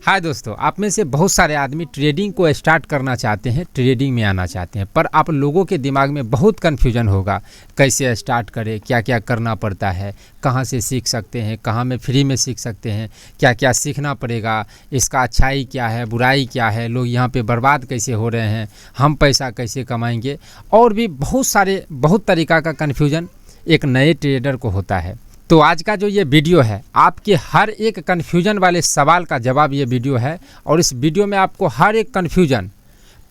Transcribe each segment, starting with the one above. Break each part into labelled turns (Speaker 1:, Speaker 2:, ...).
Speaker 1: हाय दोस्तों, आप में से बहुत सारे आदमी ट्रेडिंग को स्टार्ट करना चाहते हैं, ट्रेडिंग में आना चाहते हैं, पर आप लोगों के दिमाग में बहुत कन्फ्यूजन होगा। कैसे स्टार्ट करें, क्या क्या करना पड़ता है, कहाँ से सीख सकते हैं, कहाँ में फ्री में सीख सकते हैं, क्या क्या सीखना पड़ेगा, इसका अच्छाई क्या है, बुराई क्या है, लोग यहाँ पे बर्बाद कैसे हो रहे हैं, हम पैसा कैसे कमाएंगे, और भी बहुत तरीक़ा का कन्फ्यूजन एक नए ट्रेडर को होता है। तो आज का जो ये वीडियो है, आपके हर एक कन्फ्यूजन वाले सवाल का जवाब ये वीडियो है। और इस वीडियो में आपको हर एक कन्फ्यूजन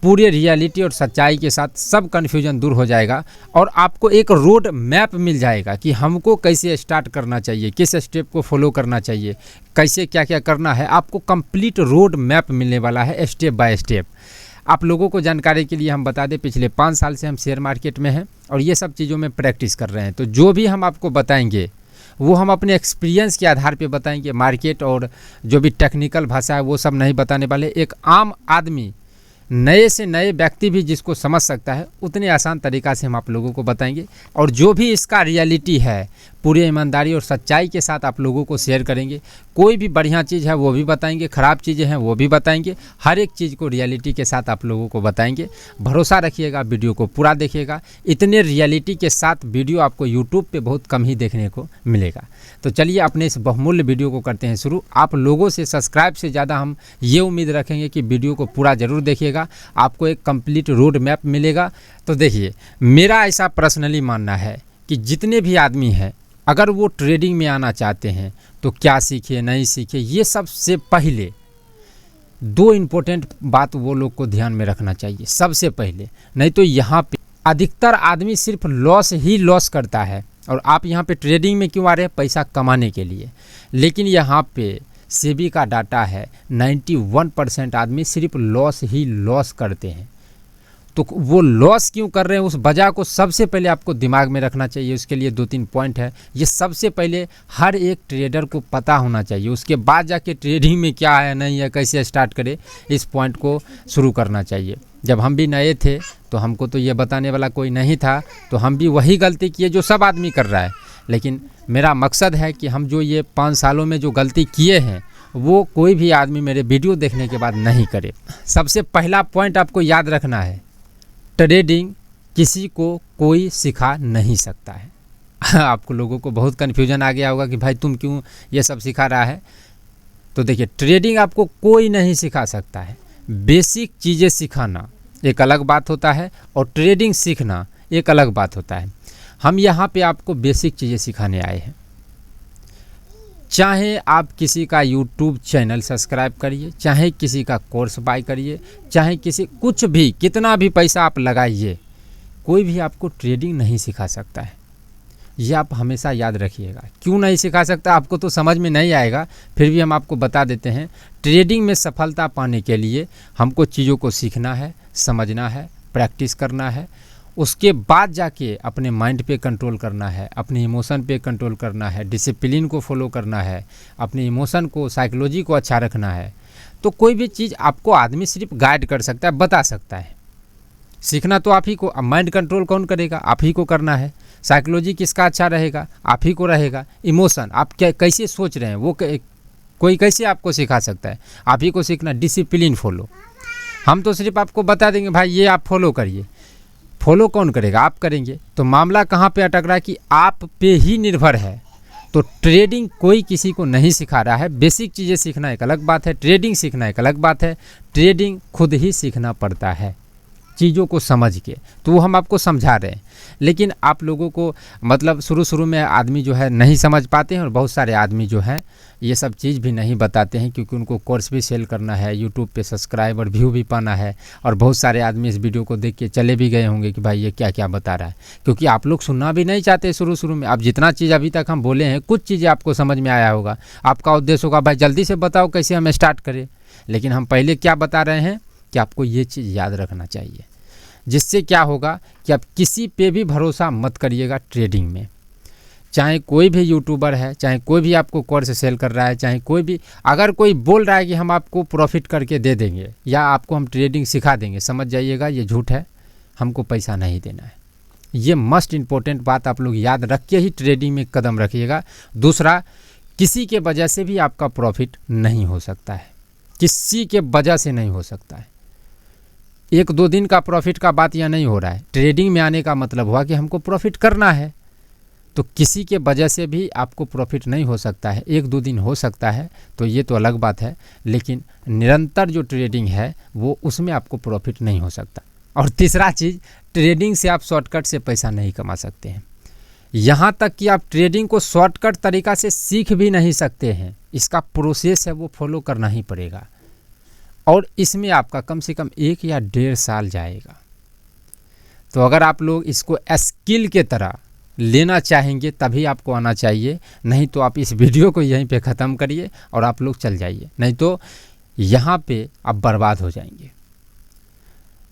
Speaker 1: पूरे रियलिटी और सच्चाई के साथ सब कन्फ्यूजन दूर हो जाएगा और आपको एक रोड मैप मिल जाएगा कि हमको कैसे स्टार्ट करना चाहिए, किस स्टेप को फॉलो करना चाहिए, कैसे क्या क्या करना है। आपको कंप्लीट रोड मैप मिलने वाला है स्टेप बाय स्टेप। आप लोगों को जानकारी के लिए हम बता दें, पिछले 5 साल से हम शेयर मार्केट में हैं और ये सब चीज़ों में प्रैक्टिस कर रहे हैं। तो जो भी हम आपको बताएंगे वो हम अपने एक्सपीरियंस के आधार पे बताएंगे। मार्केट और जो भी टेक्निकल भाषा है वो सब नहीं बताने वाले। एक आम आदमी, नए से नए व्यक्ति भी जिसको समझ सकता है, उतने आसान तरीक़ा से हम आप लोगों को बताएंगे। और जो भी इसका रियलिटी है पूरी ईमानदारी और सच्चाई के साथ आप लोगों को शेयर करेंगे। कोई भी बढ़िया चीज़ है वो भी बताएंगे, ख़राब चीज़ें हैं वो भी बताएंगे। हर एक चीज़ को रियलिटी के साथ आप लोगों को बताएंगे। भरोसा रखिएगा, वीडियो को पूरा देखिएगा। इतने रियलिटी के साथ वीडियो आपको यूट्यूब पे बहुत कम ही देखने को मिलेगा। तो चलिए अपने इस बहुमूल्य वीडियो को करते हैं शुरू। आप लोगों से सब्सक्राइब से ज़्यादा हम ये उम्मीद रखेंगे कि वीडियो को पूरा ज़रूर देखिएगा, आपको एक कंप्लीट रोड मैप मिलेगा। तो देखिए, मेरा ऐसा पर्सनली मानना है कि जितने भी आदमी हैं, अगर वो ट्रेडिंग में आना चाहते हैं तो क्या सीखे नहीं सीखे, ये सबसे पहले 2 इम्पोर्टेंट बात वो लोग को ध्यान में रखना चाहिए सबसे पहले। नहीं तो यहाँ पे अधिकतर आदमी सिर्फ लॉस ही लॉस करता है। और आप यहाँ पे ट्रेडिंग में क्यों आ रहे हैं? पैसा कमाने के लिए। लेकिन यहाँ पे सेबी का डाटा है 91% आदमी सिर्फ लॉस ही लॉस करते हैं। तो वो लॉस क्यों कर रहे हैं, उस वजह को सबसे पहले आपको दिमाग में रखना चाहिए। उसके लिए 2-3 पॉइंट है, ये सबसे पहले हर एक ट्रेडर को पता होना चाहिए। उसके बाद जाके ट्रेडिंग में क्या है नहीं है, कैसे स्टार्ट करे, इस पॉइंट को शुरू करना चाहिए। जब हम भी नए थे तो हमको तो ये बताने वाला कोई नहीं था, तो हम भी वही गलती किए जो सब आदमी कर रहा है। लेकिन मेरा मकसद है कि हम जो ये 5 सालों में जो गलती किए हैं वो कोई भी आदमी मेरे वीडियो देखने के बाद नहीं करे। सबसे पहला पॉइंट आपको याद रखना है, ट्रेडिंग किसी को कोई सिखा नहीं सकता है। आपको लोगों को बहुत कन्फ्यूजन आ गया होगा कि भाई तुम क्यों ये सब सिखा रहा है। तो देखिए, ट्रेडिंग आपको कोई नहीं सिखा सकता है। बेसिक चीज़ें सिखाना एक अलग बात होता है और ट्रेडिंग सीखना एक अलग बात होता है। हम यहाँ पे आपको बेसिक चीज़ें सिखाने आए हैं। चाहे आप किसी का यूट्यूब चैनल सब्सक्राइब करिए, चाहे किसी का कोर्स बाय करिए, चाहे किसी कुछ भी कितना भी पैसा आप लगाइए, कोई भी आपको ट्रेडिंग नहीं सिखा सकता है। ये आप हमेशा याद रखिएगा। क्यों नहीं सिखा सकता आपको तो समझ में नहीं आएगा, फिर भी हम आपको बता देते हैं। ट्रेडिंग में सफलता पाने के लिए हमको चीज़ों को सीखना है, समझना है, प्रैक्टिस करना है। उसके बाद जाके अपने माइंड पे कंट्रोल करना है, अपने इमोशन पे कंट्रोल करना है, डिसिप्लिन को फॉलो करना है, अपने इमोशन को, साइकोलॉजी को अच्छा रखना है। तो कोई भी चीज़ आपको आदमी सिर्फ गाइड कर सकता है, बता सकता है। सीखना तो आप ही को। अब माइंड कंट्रोल कौन करेगा? आप ही को करना है। साइकोलॉजी किसका अच्छा रहेगा? आप ही को रहेगा। इमोशन आप क्या कैसे सोच रहे हैं वो कोई कैसे आपको सिखा सकता है? आप ही को सीखना। डिसिप्लिन फॉलो, हम तो सिर्फ आपको बता देंगे भाई ये आप फॉलो करिए। फॉलो कौन करेगा? आप करेंगे। तो मामला कहाँ पे अटक रहा है कि आप पे ही निर्भर है। तो ट्रेडिंग कोई किसी को नहीं सिखा रहा है। बेसिक चीज़ें सीखना एक अलग बात है, ट्रेडिंग सीखना एक अलग बात है। ट्रेडिंग खुद ही सीखना पड़ता है चीज़ों को समझ के। तो वो हम आपको समझा रहे हैं। लेकिन आप लोगों को मतलब शुरू में आदमी जो है नहीं समझ पाते हैं और बहुत सारे आदमी जो हैं ये सब चीज़ भी नहीं बताते हैं, क्योंकि उनको कोर्स भी सेल करना है, यूट्यूब पे सब्सक्राइबर व्यू भी पाना है। और बहुत सारे आदमी इस वीडियो को देख के चले भी गए होंगे कि भाई ये क्या क्या बता रहा है, क्योंकि आप लोग सुनना भी नहीं चाहते शुरू में। अब जितना चीज़ अभी तक हम बोले हैं, कुछ चीज़ें आपको समझ में आया होगा। आपका उद्देश्य होगा भाई जल्दी से बताओ कैसे हम स्टार्ट करें। लेकिन हम पहले क्या बता रहे हैं कि आपको ये चीज़ याद रखना चाहिए, जिससे क्या होगा कि आप किसी पे भी भरोसा मत करिएगा ट्रेडिंग में। चाहे कोई भी यूट्यूबर है, चाहे कोई भी आपको कोर्स सेल कर रहा है, चाहे कोई भी, अगर कोई बोल रहा है कि हम आपको प्रॉफिट करके दे देंगे या आपको हम ट्रेडिंग सिखा देंगे, समझ जाइएगा ये झूठ है। हमको पैसा नहीं देना है। ये मस्ट इम्पोर्टेंट बात आप लोग याद रख के ही ट्रेडिंग में कदम रखिएगा। दूसरा, किसी के वजह से भी आपका प्रॉफिट नहीं हो सकता है। किसी के वजह से नहीं हो सकता है। 1-2 दिन का प्रॉफिट का बात यहाँ नहीं हो रहा है। ट्रेडिंग में आने का मतलब हुआ कि हमको प्रॉफिट करना है, तो किसी के वजह से भी आपको प्रॉफिट नहीं हो सकता है। 1-2 दिन हो सकता है तो ये तो अलग बात है, लेकिन निरंतर जो ट्रेडिंग है वो उसमें आपको प्रॉफिट नहीं हो सकता। और तीसरा चीज़, ट्रेडिंग से आप शॉर्टकट से पैसा नहीं कमा सकते हैं। यहाँ तक कि आप ट्रेडिंग को शॉर्टकट तरीका से सीख भी नहीं सकते हैं। इसका प्रोसेस है वो फॉलो करना ही पड़ेगा, और इसमें आपका कम से कम 1 या 1.5 साल जाएगा। तो अगर आप लोग इसको स्किल के तरह लेना चाहेंगे तभी आपको आना चाहिए, नहीं तो आप इस वीडियो को यहीं पे ख़त्म करिए और आप लोग चल जाइए, नहीं तो यहाँ पे आप बर्बाद हो जाएंगे।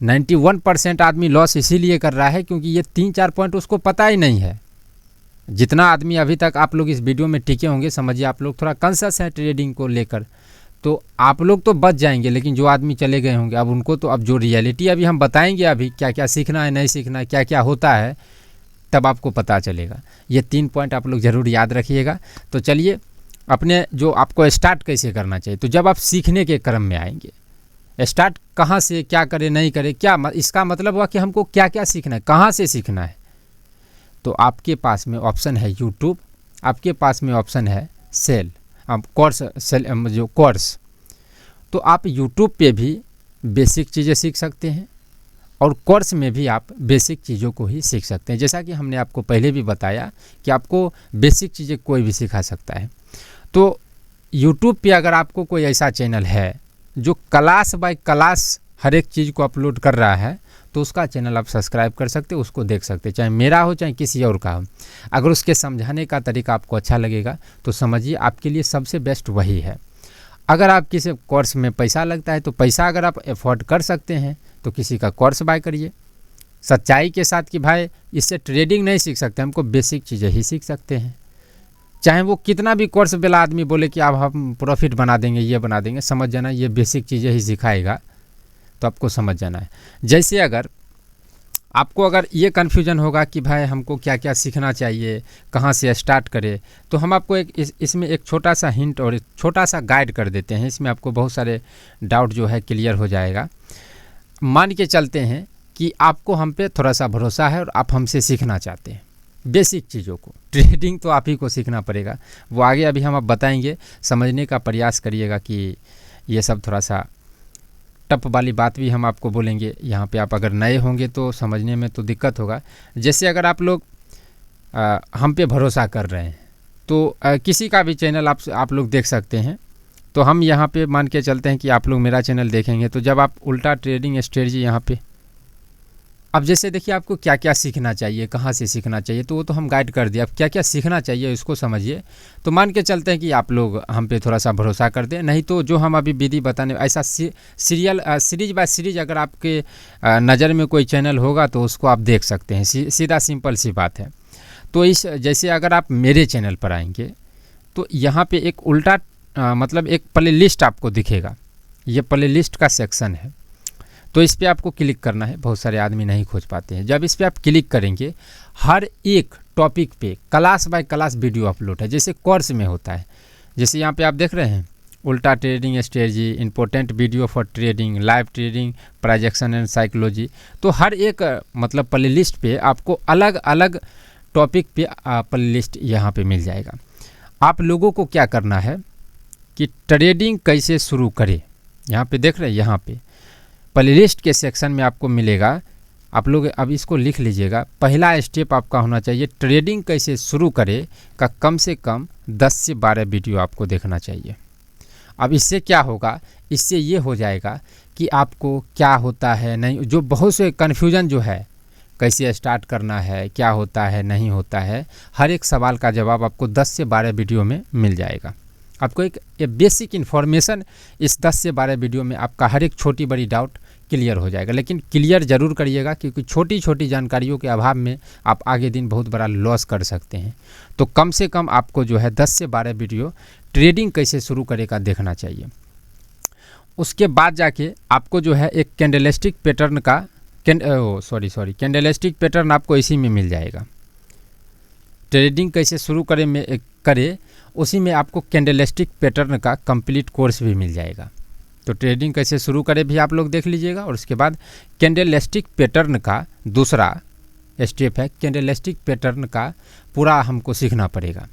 Speaker 1: 91% आदमी लॉस इसीलिए कर रहा है क्योंकि ये 3-4 पॉइंट उसको पता ही नहीं है। जितना आदमी अभी तक आप लोग इस वीडियो में टिके होंगे, समझिए आप लोग थोड़ा कॉन्शियस हैं ट्रेडिंग को लेकर, तो आप लोग तो बच जाएंगे। लेकिन जो आदमी चले गए होंगे, अब उनको तो, अब जो रियलिटी अभी हम बताएंगे, अभी क्या क्या सीखना है, नहीं सीखना है, क्या क्या होता है, तब आपको पता चलेगा। ये 3 पॉइंट आप लोग ज़रूर याद रखिएगा। तो चलिए, अपने जो आपको स्टार्ट कैसे करना चाहिए, तो जब आप सीखने के क्रम में आएंगे, स्टार्ट कहाँ से, क्या करें नहीं करें, क्या इसका मतलब हुआ कि हमको क्या क्या सीखना है, कहाँ से सीखना है। तो आपके पास में ऑप्शन है यूट्यूब, आपके पास में ऑप्शन है सेल कोर्स, जो कोर्स। तो आप यूट्यूब पे भी बेसिक चीज़ें सीख सकते हैं और कोर्स में भी आप बेसिक चीज़ों को ही सीख सकते हैं। जैसा कि हमने आपको पहले भी बताया कि आपको बेसिक चीज़ें कोई भी सिखा सकता है। तो यूट्यूब पे अगर आपको कोई ऐसा चैनल है जो क्लास बाय क्लास हर एक चीज़ को अपलोड कर रहा है, तो उसका चैनल आप सब्सक्राइब कर सकते हो, उसको देख सकते हैं, चाहे मेरा हो चाहे किसी और का हो। अगर उसके समझाने का तरीका आपको अच्छा लगेगा तो समझिए आपके लिए सबसे बेस्ट वही है। अगर आप किसी कोर्स में पैसा लगता है तो पैसा अगर आप अफोर्ड कर सकते हैं तो किसी का कोर्स बाय करिए, सच्चाई के साथ कि भाई इससे ट्रेडिंग नहीं सीख सकते, हमको बेसिक चीज़ें ही सीख सकते हैं। चाहे वो कितना भी कोर्स वाला आदमी बोले कि अब हम प्रॉफिट बना देंगे, ये बना देंगे, समझ जाना ये बेसिक चीज़ें ही सिखाएगा, तो आपको समझ जाना है। जैसे अगर आपको अगर ये कन्फ्यूजन होगा कि भाई हमको क्या क्या सीखना चाहिए, कहाँ से स्टार्ट करें, तो हम आपको इसमें एक छोटा सा हिंट और एक छोटा सा गाइड कर देते हैं। इसमें आपको बहुत सारे डाउट जो है क्लियर हो जाएगा। मान के चलते हैं कि आपको हम पे थोड़ा सा भरोसा है और आप हमसे सीखना चाहते हैं बेसिक चीज़ों को। ट्रेडिंग तो आप ही को सीखना पड़ेगा, वो आगे अभी हम आप बताएंगे, समझने का प्रयास करिएगा कि ये सब थोड़ा सा टप वाली बात भी हम आपको बोलेंगे। यहाँ पे आप अगर नए होंगे तो समझने में तो दिक्कत होगा। जैसे अगर आप लोग हम पे भरोसा कर रहे हैं तो किसी का भी चैनल आप लोग देख सकते हैं। तो हम यहाँ पे मान के चलते हैं कि आप लोग मेरा चैनल देखेंगे, तो जब आप उल्टा ट्रेडिंग स्ट्रेटजी यहाँ पे, अब जैसे देखिए आपको क्या क्या सीखना चाहिए, कहाँ से सीखना चाहिए, तो वो तो हम गाइड कर दिए। अब क्या क्या सीखना चाहिए इसको समझिए। तो मान के चलते हैं कि आप लोग हम पे थोड़ा सा भरोसा कर दें, नहीं तो जो हम अभी विधि बताने, ऐसा सीरीज बाय सीरीज अगर आपके नज़र में कोई चैनल होगा तो उसको आप देख सकते हैं। सीधा सिंपल सी बात है। तो इस जैसे अगर आप मेरे चैनल पर आएंगे तो यहाँ पे एक उल्टा मतलब एक प्ले लिस्ट आपको दिखेगा, ये प्ले लिस्ट का सेक्शन है। तो इस पर आपको क्लिक करना है, बहुत सारे आदमी नहीं खोज पाते हैं। जब इस पर आप क्लिक करेंगे, हर एक टॉपिक पे class by class video upload है, जैसे कोर्स में होता है। जैसे यहाँ पे आप देख रहे हैं उल्टा trading strategy, important video for trading, live trading, price action and psychology. तो हर एक मतलब प्ले लिस्ट पे आपको अलग अलग टॉपिक पे प्ले लिस्ट यहाँ पे मिल जाएगा। आप लोगों को क्या करना है कि ट्रेडिंग कैसे शुरू करें, यहाँ पे देख रहे हैं, यहाँ पे प्ले लिस्ट के सेक्शन में आपको मिलेगा। आप लोग अब इसको लिख लीजिएगा। पहला स्टेप आपका होना चाहिए ट्रेडिंग कैसे शुरू करें का कम से कम 10 से 12 वीडियो आपको देखना चाहिए। अब इससे क्या होगा, इससे ये हो जाएगा कि आपको क्या होता है नहीं, जो बहुत से कन्फ्यूजन जो है, कैसे स्टार्ट करना है, क्या होता है नहीं होता है, हर एक सवाल का जवाब आपको 10 से 12 वीडियो में मिल जाएगा। आपको एक बेसिक इन्फॉर्मेशन इस 10 से 12 वीडियो में आपका हर एक छोटी बड़ी डाउट क्लियर हो जाएगा। लेकिन क्लियर ज़रूर करिएगा, क्योंकि छोटी छोटी जानकारियों के अभाव में आप आगे दिन बहुत बड़ा लॉस कर सकते हैं। तो कम से कम आपको जो है 10 से 12 वीडियो ट्रेडिंग कैसे शुरू करेगा देखना चाहिए। उसके बाद जाके आपको जो है एक कैंडलस्टिक पैटर्न का कैंडलस्टिक पैटर्न आपको इसी में मिल जाएगा। ट्रेडिंग कैसे शुरू करे उसी में आपको कैंडलस्टिक पैटर्न का कंप्लीट कोर्स भी मिल जाएगा। तो ट्रेडिंग कैसे शुरू करें भी आप लोग देख लीजिएगा। और उसके बाद कैंडलस्टिक पैटर्न का दूसरा स्टेप है, कैंडलस्टिक पैटर्न का पूरा हमको सीखना पड़ेगा।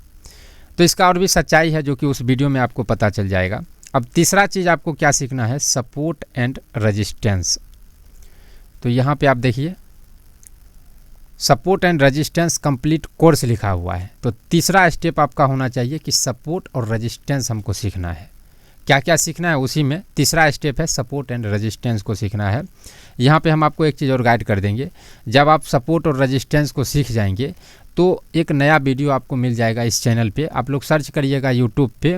Speaker 1: तो इसका और भी सच्चाई है जो कि उस वीडियो में आपको पता चल जाएगा। अब तीसरा चीज़ आपको क्या सीखना है, सपोर्ट एंड रेजिस्टेंस। तो यहाँ पे आप देखिए support and resistance complete course लिखा हुआ है। तो तीसरा स्टेप आपका होना चाहिए कि सपोर्ट और रेजिस्टेंस हमको सीखना है। क्या क्या सीखना है, उसी में तीसरा स्टेप है सपोर्ट एंड रेजिस्टेंस को सीखना है। यहाँ पे हम आपको एक चीज़ और गाइड कर देंगे। जब आप सपोर्ट और रेजिस्टेंस को सीख जाएंगे तो एक नया वीडियो आपको मिल जाएगा इस चैनल पे। आप लोग सर्च करिएगा यूट्यूब पे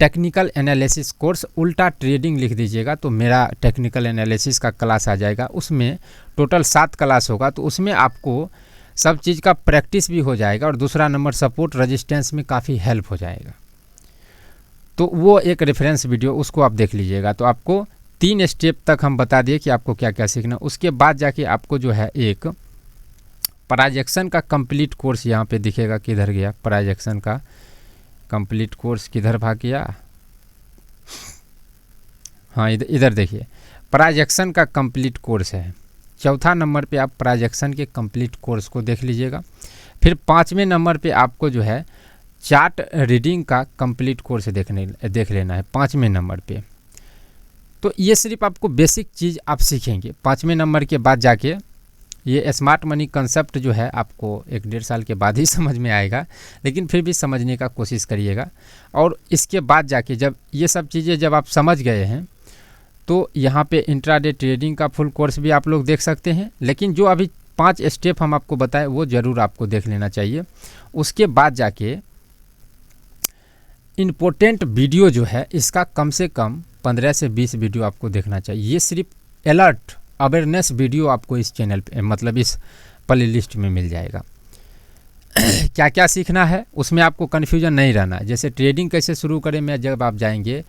Speaker 1: टेक्निकल एनालिसिस कोर्स उल्टा ट्रेडिंग लिख दीजिएगा तो मेरा टेक्निकल एनालिसिस का क्लास आ जाएगा। उसमें टोटल 7 क्लास होगा। तो उसमें आपको सब चीज़ का प्रैक्टिस भी हो जाएगा और दूसरा नंबर सपोर्ट रेजिस्टेंस में काफ़ी हेल्प हो जाएगा। तो वो एक रेफरेंस वीडियो उसको आप देख लीजिएगा। तो आपको 3 स्टेप तक हम बता दिए कि आपको क्या क्या सीखना। उसके बाद जाके आपको जो है एक प्राइजेक्शन का कंप्लीट कोर्स यहाँ पे दिखेगा। किधर गया प्राइजेक्शन का कंप्लीट कोर्स, किधर भाग गया, हाँ इधर देखिए प्राइजेक्शन का कंप्लीट कोर्स है। चौथा नंबर पे आप प्राइजेक्शन के कंप्लीट कोर्स को देख लीजिएगा। फिर 5वें नंबर पे आपको जो है चार्ट रीडिंग का कंप्लीट कोर्स देख लेना है 5वें नंबर पे। तो ये सिर्फ आपको बेसिक चीज़ आप सीखेंगे। 5वें नंबर के बाद जाके ये स्मार्ट मनी कंसेप्ट जो है आपको 1-1.5 साल के बाद ही समझ में आएगा, लेकिन फिर भी समझने का कोशिश करिएगा। और इसके बाद जाके जब ये सब चीज़ें जब आप समझ गए हैं तो यहाँ पे इंट्राडे ट्रेडिंग का फुल कोर्स भी आप लोग देख सकते हैं। लेकिन जो अभी 5 स्टेप हम आपको बताए वो ज़रूर आपको देख लेना चाहिए। उसके बाद जाके इम्पोर्टेंट वीडियो जो है इसका कम से कम 15 से 20 वीडियो आपको देखना चाहिए। ये सिर्फ अलर्ट अवेयरनेस वीडियो आपको इस चैनल पे मतलब इस प्ले लिस्ट में मिल जाएगा। क्या क्या सीखना है उसमें आपको कन्फ्यूजन नहीं रहना। जैसे ट्रेडिंग कैसे शुरू करें में जब आप जाएंगे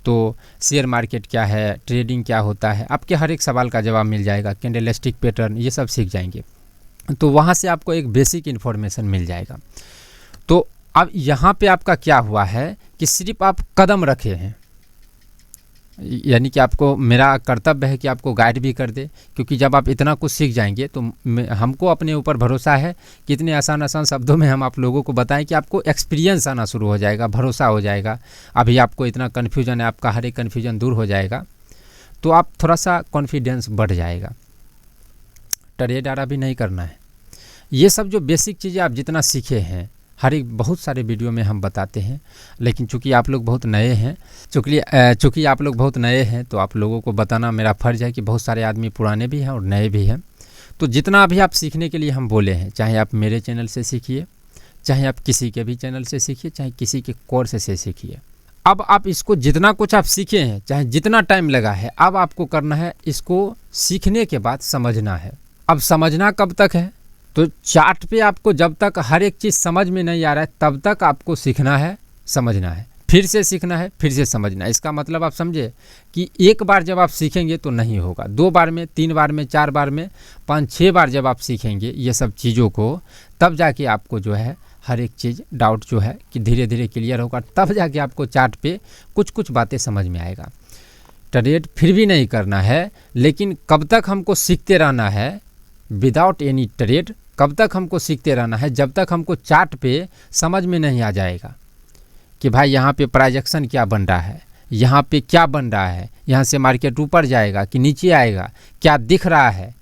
Speaker 1: तो शेयर मार्केट क्या है, ट्रेडिंग क्या होता है, आपके हर एक सवाल का जवाब मिल जाएगा। कैंडलस्टिक पैटर्न ये सब सीख जाएंगे तो वहाँ से आपको एक बेसिक इन्फॉर्मेशन मिल जाएगा। तो अब यहाँ पे आपका क्या हुआ है कि सिर्फ आप कदम रखे हैं, यानी कि आपको मेरा कर्तव्य है कि आपको गाइड भी कर दे। क्योंकि जब आप इतना कुछ सीख जाएंगे तो हमको अपने ऊपर भरोसा है कि इतने आसान शब्दों में हम आप लोगों को बताएं कि आपको एक्सपीरियंस आना शुरू हो जाएगा, भरोसा हो जाएगा। अभी आपको इतना कन्फ्यूजन है, आपका हर एक कन्फ्यूजन दूर हो जाएगा तो आप थोड़ा सा कॉन्फिडेंस बढ़ जाएगा। ट्रेड आरा भी नहीं करना है। ये सब जो बेसिक चीज़ें आप जितना सीखे हैं हर एक बहुत सारे वीडियो में हम बताते हैं। लेकिन चूंकि आप लोग बहुत नए हैं चूँकि आप लोग बहुत नए हैं तो आप लोगों को बताना मेरा फ़र्ज़ है कि बहुत सारे आदमी पुराने भी हैं और नए भी हैं। तो जितना अभी आप सीखने के लिए हम बोले हैं, चाहे आप मेरे चैनल से सीखिए, चाहे आप किसी के भी चैनल से सीखिए, चाहे किसी के कोर्स से सीखिए। अब आप इसको जितना कुछ आप सीखे हैं, चाहे जितना टाइम लगा है, अब आपको करना है इसको सीखने के बाद समझना है। अब समझना कब तक है, तो चार्ट पे आपको जब तक हर एक चीज़ समझ में नहीं आ रहा है तब तक आपको सीखना है, समझना है, फिर से सीखना है, फिर से समझना है। इसका मतलब आप समझे कि एक बार जब आप सीखेंगे तो नहीं होगा, 2 बार में, 3 बार में, 4 बार में, 5-6 बार जब आप सीखेंगे ये सब चीज़ों को, तब जाके आपको जो है हर एक चीज़ डाउट जो है कि धीरे धीरे क्लियर होगा। तब जाके आपको चार्ट पे कुछ कुछ बातें समझ में आएगा। ट्रेड फिर भी नहीं करना है, लेकिन कब तक हमको सीखते रहना है विदाउट एनी ट्रेड, कब तक हमको सीखते रहना है जब तक हमको चार्ट पे समझ में नहीं आ जाएगा कि भाई यहाँ पे प्राइजेक्शन क्या बन रहा है, यहाँ पे क्या बन रहा है, यहाँ से मार्केट ऊपर जाएगा कि नीचे आएगा, क्या दिख रहा है।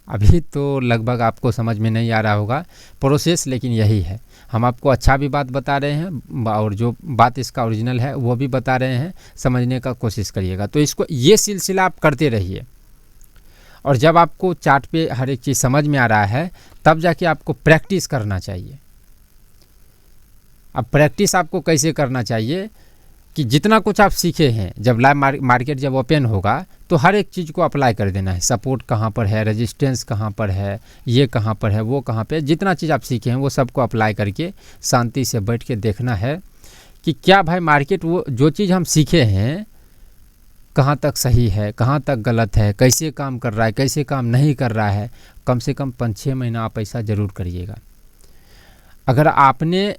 Speaker 1: अभी तो लगभग आपको समझ में नहीं आ रहा होगा प्रोसेस, लेकिन यही है। हम आपको अच्छा भी बात बता रहे हैं और जो बात इसका ओरिजिनल है वो भी बता रहे हैं, समझने का कोशिश करिएगा। तो इसको ये सिलसिला आप करते रहिए और जब आपको चार्ट पे हर एक चीज़ समझ में आ रहा है तब जाके आपको प्रैक्टिस करना चाहिए। अब प्रैक्टिस आपको कैसे करना चाहिए कि जितना कुछ आप सीखे हैं, जब लाइव मार्केट जब ओपन होगा तो हर एक चीज़ को अप्लाई कर देना है। सपोर्ट कहाँ पर है, रेजिस्टेंस कहाँ पर है, ये कहाँ पर है, वो कहाँ पे, जितना चीज़ आप सीखे हैं वो सबको अप्लाई करके शांति से बैठ के देखना है कि क्या भाई मार्केट वो जो चीज़ हम सीखे हैं कहाँ तक सही है, कहाँ तक गलत है, कैसे काम कर रहा है, कैसे काम नहीं कर रहा है। कम से कम 5-6 महीना आप ऐसा ज़रूर करिएगा। अगर आपने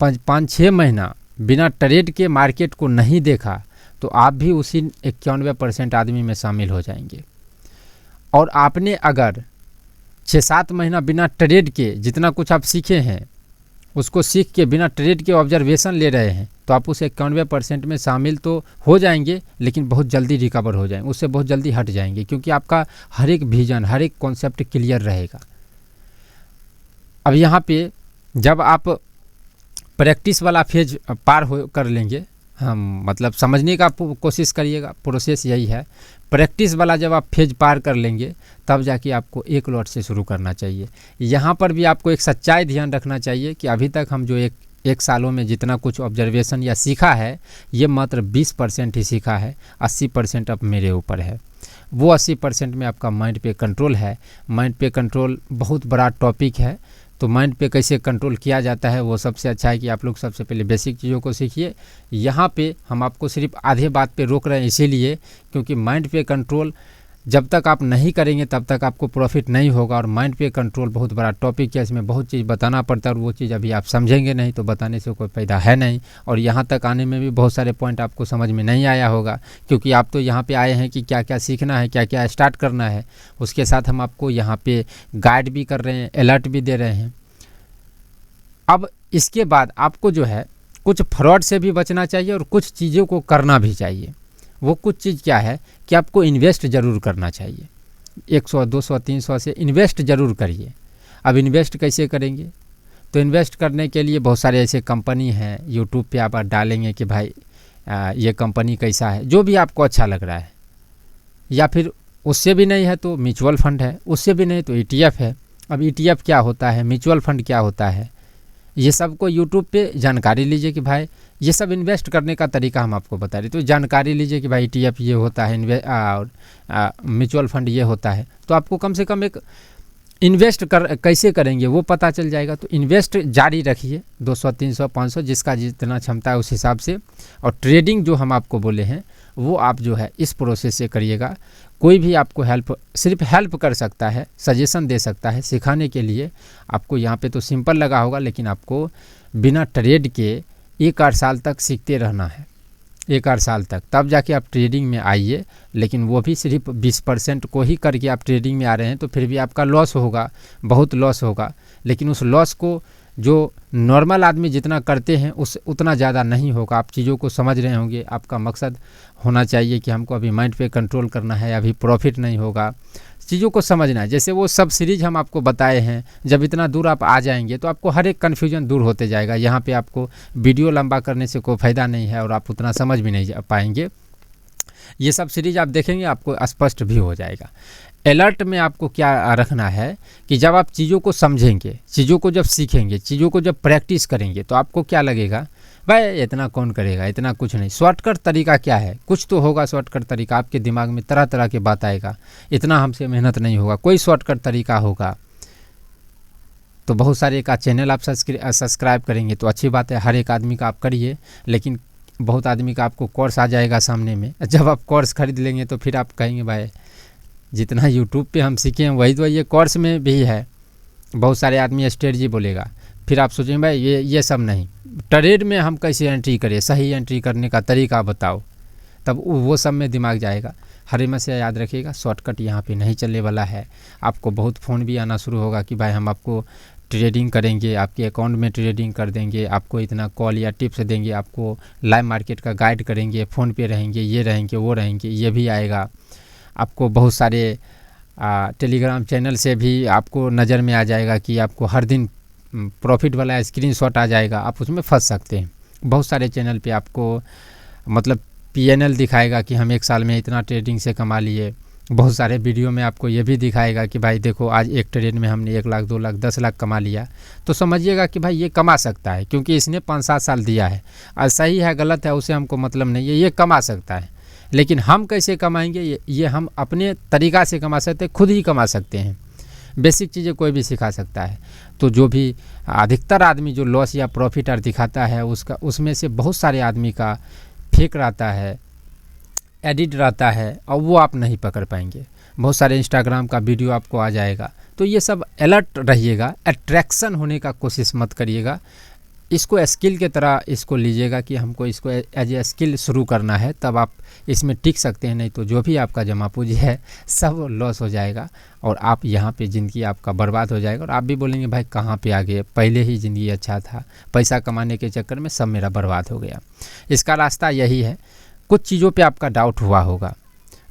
Speaker 1: 5-6 महीना बिना ट्रेड के मार्केट को नहीं देखा तो आप भी उसी 91% आदमी में शामिल हो जाएंगे। और आपने अगर 6-7 महीना बिना ट्रेड के जितना कुछ आप सीखे हैं उसको सीख के बिना ट्रेड के ऑब्जर्वेशन ले रहे हैं तो आप उस 91% में शामिल तो हो जाएंगे, लेकिन बहुत जल्दी रिकवर हो जाएंगे, उससे बहुत जल्दी हट जाएंगे, क्योंकि आपका हर एक विजन, हर एक कॉन्सेप्ट क्लियर रहेगा। अब यहाँ पे जब आप प्रैक्टिस वाला फेज पार हो कर लेंगे, हम मतलब समझने का कोशिश करिएगा, प्रोसेस यही है। प्रैक्टिस वाला जब आप फेज पार कर लेंगे तब जाके आपको एक लॉट से शुरू करना चाहिए। यहाँ पर भी आपको एक सच्चाई ध्यान रखना चाहिए कि अभी तक हम जो एक सालों में जितना कुछ ऑब्जर्वेशन या सीखा है ये मात्र 20% ही सीखा है, 80% अब मेरे ऊपर है। वो 80% में आपका माइंड पे कंट्रोल है। माइंड पे कंट्रोल बहुत बड़ा टॉपिक है, तो माइंड पे कैसे कंट्रोल किया जाता है वो सबसे अच्छा है कि आप लोग सबसे पहले बेसिक चीज़ों को सीखिए। यहाँ पे हम आपको सिर्फ आधे बात पे रोक रहे हैं इसीलिए क्योंकि माइंड पे कंट्रोल जब तक आप नहीं करेंगे तब तक आपको प्रॉफिट नहीं होगा। और माइंड पे कंट्रोल बहुत बड़ा टॉपिक है, इसमें बहुत चीज़ बताना पड़ता है और वो चीज़ अभी आप समझेंगे नहीं तो बताने से कोई फ़ायदा है नहीं। और यहाँ तक आने में भी बहुत सारे पॉइंट आपको समझ में नहीं आया होगा, क्योंकि आप तो यहाँ पे आए हैं कि क्या क्या सीखना है, क्या क्या स्टार्ट करना है। उसके साथ हम आपको यहाँ पे गाइड भी कर रहे हैं, अलर्ट भी दे रहे हैं। अब इसके बाद आपको जो है कुछ फ्रॉड से भी बचना चाहिए और कुछ चीज़ों को करना भी चाहिए। वो कुछ चीज़ क्या है कि आपको इन्वेस्ट ज़रूर करना चाहिए। 100, 200, 300 से इन्वेस्ट ज़रूर करिए। अब इन्वेस्ट कैसे करेंगे? तो इन्वेस्ट करने के लिए बहुत सारे ऐसे कंपनी हैं, यूट्यूब पे आप डालेंगे कि भाई ये कंपनी कैसा है, जो भी आपको अच्छा लग रहा है। या फिर उससे भी नहीं है तो म्यूचुअल फंड है, उससे भी नहीं तो ETF है। अब ETF क्या होता है, म्यूचुअल फंड क्या होता है, ये सब को यूट्यूब पे जानकारी लीजिए कि भाई ये सब इन्वेस्ट करने का तरीका हम आपको बता रहे। तो जानकारी लीजिए कि भाई ETF ये होता है और म्यूचुअल फंड ये होता है, तो आपको कम से कम एक इन्वेस्ट कैसे करेंगे वो पता चल जाएगा। तो इन्वेस्ट जारी रखिए 200, 300, 500 जिसका जितना क्षमता है उस हिसाब से। और ट्रेडिंग जो हम आपको बोले हैं वो आप जो है इस प्रोसेस से करिएगा। कोई भी आपको सिर्फ हेल्प कर सकता है, सजेशन दे सकता है सिखाने के लिए। आपको यहाँ पे तो सिंपल लगा होगा, लेकिन आपको बिना ट्रेड के 1-8 साल तक सीखते रहना है, 1-8 साल तक, तब जाके आप ट्रेडिंग में आइए। लेकिन वो भी सिर्फ 20% को ही करके आप ट्रेडिंग में आ रहे हैं तो फिर भी आपका लॉस होगा, बहुत लॉस होगा। लेकिन उस लॉस को जो नॉर्मल आदमी जितना करते हैं उस उतना ज़्यादा नहीं होगा। आप चीज़ों को समझ रहे होंगे। आपका मकसद होना चाहिए कि हमको अभी माइंड पे कंट्रोल करना है, अभी प्रॉफिट नहीं होगा, चीज़ों को समझना है। जैसे वो सब सीरीज हम आपको बताए हैं, जब इतना दूर आप आ जाएंगे तो आपको हर एक कन्फ्यूजन दूर होते जाएगा। यहाँ पे आपको वीडियो लंबा करने से कोई फ़ायदा नहीं है और आप उतना समझ भी नहीं पाएंगे। ये सब सीरीज आप देखेंगे आपको स्पष्ट भी हो जाएगा। अलर्ट में आपको क्या रखना है कि जब आप चीज़ों को समझेंगे, चीज़ों को जब सीखेंगे, चीज़ों को जब प्रैक्टिस करेंगे तो आपको क्या लगेगा, भाई इतना कौन करेगा, इतना कुछ नहीं। शॉर्टकट तरीका क्या है, कुछ तो होगा शॉर्टकट तरीका। आपके दिमाग में तरह तरह की बात आएगा, इतना हमसे मेहनत नहीं होगा, कोई शॉर्टकट तरीका होगा। तो बहुत सारे का चैनल आप सब्सक्राइब करेंगे तो अच्छी बात है, हर एक आदमी का आप करिए। लेकिन बहुत आदमी का आपको कोर्स आ जाएगा सामने में, जब आप कोर्स खरीद लेंगे तो फिर आप कहेंगे भाई जितना यूट्यूब पे हम सीखे हैं वही तो ये कोर्स में भी है। बहुत सारे आदमी स्ट्रेटजी बोलेगा, फिर आप सोचेंगे भाई ये सब नहीं, ट्रेड में हम कैसे एंट्री करें, सही एंट्री करने का तरीका बताओ, तब वो सब में दिमाग जाएगा। हमेशा याद रखिएगा शॉर्टकट यहाँ पे नहीं चलने वाला है। आपको बहुत फ़ोन भी आना शुरू होगा कि भाई हम आपको ट्रेडिंग करेंगे, आपके अकाउंट में ट्रेडिंग कर देंगे, आपको इतना कॉल या टिप्स देंगे, आपको लाइव मार्केट का गाइड करेंगे, फ़ोन पे रहेंगे, ये रहेंगे, वो रहेंगे, ये भी आएगा। आपको बहुत सारे टेलीग्राम चैनल से भी आपको नज़र में आ जाएगा कि आपको हर दिन प्रॉफिट वाला स्क्रीनशॉट आ जाएगा, आप उसमें फंस सकते हैं। बहुत सारे चैनल पे आपको मतलब PNL दिखाएगा कि हम 1 साल में इतना ट्रेडिंग से कमा लिए। बहुत सारे वीडियो में आपको ये भी दिखाएगा कि भाई देखो आज एक ट्रेड में हमने 1 लाख, 2 लाख, 10 लाख कमा लिया। तो समझिएगा कि भाई ये कमा सकता है, क्योंकि इसने 5-7 साल दिया है। आज सही है गलत है उसे हमको मतलब नहीं है, ये कमा सकता है। लेकिन हम कैसे कमाएंगे, ये हम अपने तरीक़ा से कमा सकते हैं, खुद ही कमा सकते हैं। बेसिक चीज़ें कोई भी सिखा सकता है। तो जो भी अधिकतर आदमी जो लॉस या प्रॉफिट दिखाता है उसमें से बहुत सारे आदमी का फेक रहता है, एडिट रहता है, और वो आप नहीं पकड़ पाएंगे। बहुत सारे इंस्टाग्राम का वीडियो आपको आ जाएगा। तो ये सब अलर्ट रहिएगा, अट्रैक्शन होने का कोशिश मत करिएगा। इसको स्किल की तरह इसको लीजिएगा कि हमको इसको एज ए स्किल शुरू करना है, तब आप इसमें टिक सकते हैं। नहीं तो जो भी आपका जमा पूंजी है सब लॉस हो जाएगा और आप यहाँ पे ज़िंदगी आपका बर्बाद हो जाएगा और आप भी बोलेंगे भाई कहाँ पे आ गए, पहले ही ज़िंदगी अच्छा था, पैसा कमाने के चक्कर में सब मेरा बर्बाद हो गया। इसका रास्ता यही है, कुछ चीज़ों पे आपका डाउट हुआ होगा,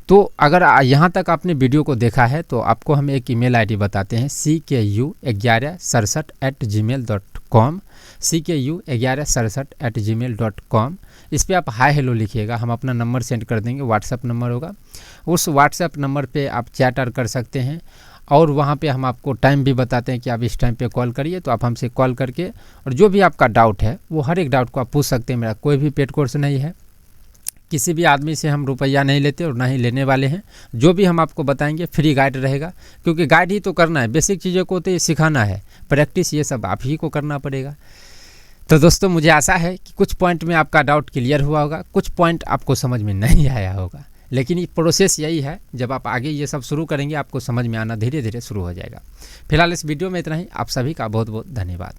Speaker 1: तो अगर यहाँ तक आपने वीडियो को देखा है तो आपको हम एक ईमेल आईडी बताते हैं cku1167@gmail.com, cku1167@gmail.com। इस पर आप हाय हेलो लिखिएगा, हम अपना नंबर सेंड कर देंगे, व्हाट्सअप नंबर होगा। उस व्हाट्सअप नंबर पे आप चैट कर सकते हैं और वहाँ पे हम आपको टाइम भी बताते हैं कि आप इस टाइम पे कॉल करिए, तो आप हमसे कॉल करके और जो भी आपका डाउट है वो हर एक डाउट को आप पूछ सकते हैं। मेरा कोई भी पेड कोर्स नहीं है, किसी भी आदमी से हम रुपया नहीं लेते और ना ही लेने वाले हैं। जो भी हम आपको बताएंगे फ्री गाइड रहेगा, क्योंकि गाइड ही तो करना है, बेसिक चीज़ों को तो ये सिखाना है, प्रैक्टिस ये सब आप ही को करना पड़ेगा। तो दोस्तों मुझे आशा है कि कुछ पॉइंट में आपका डाउट क्लियर हुआ होगा, कुछ पॉइंट आपको समझ में नहीं आया होगा, लेकिन ये प्रोसेस यही है, जब आप आगे ये सब शुरू करेंगे आपको समझ में आना धीरे धीरे शुरू हो जाएगा। फिलहाल इस वीडियो में इतना ही, आप सभी का बहुत बहुत धन्यवाद।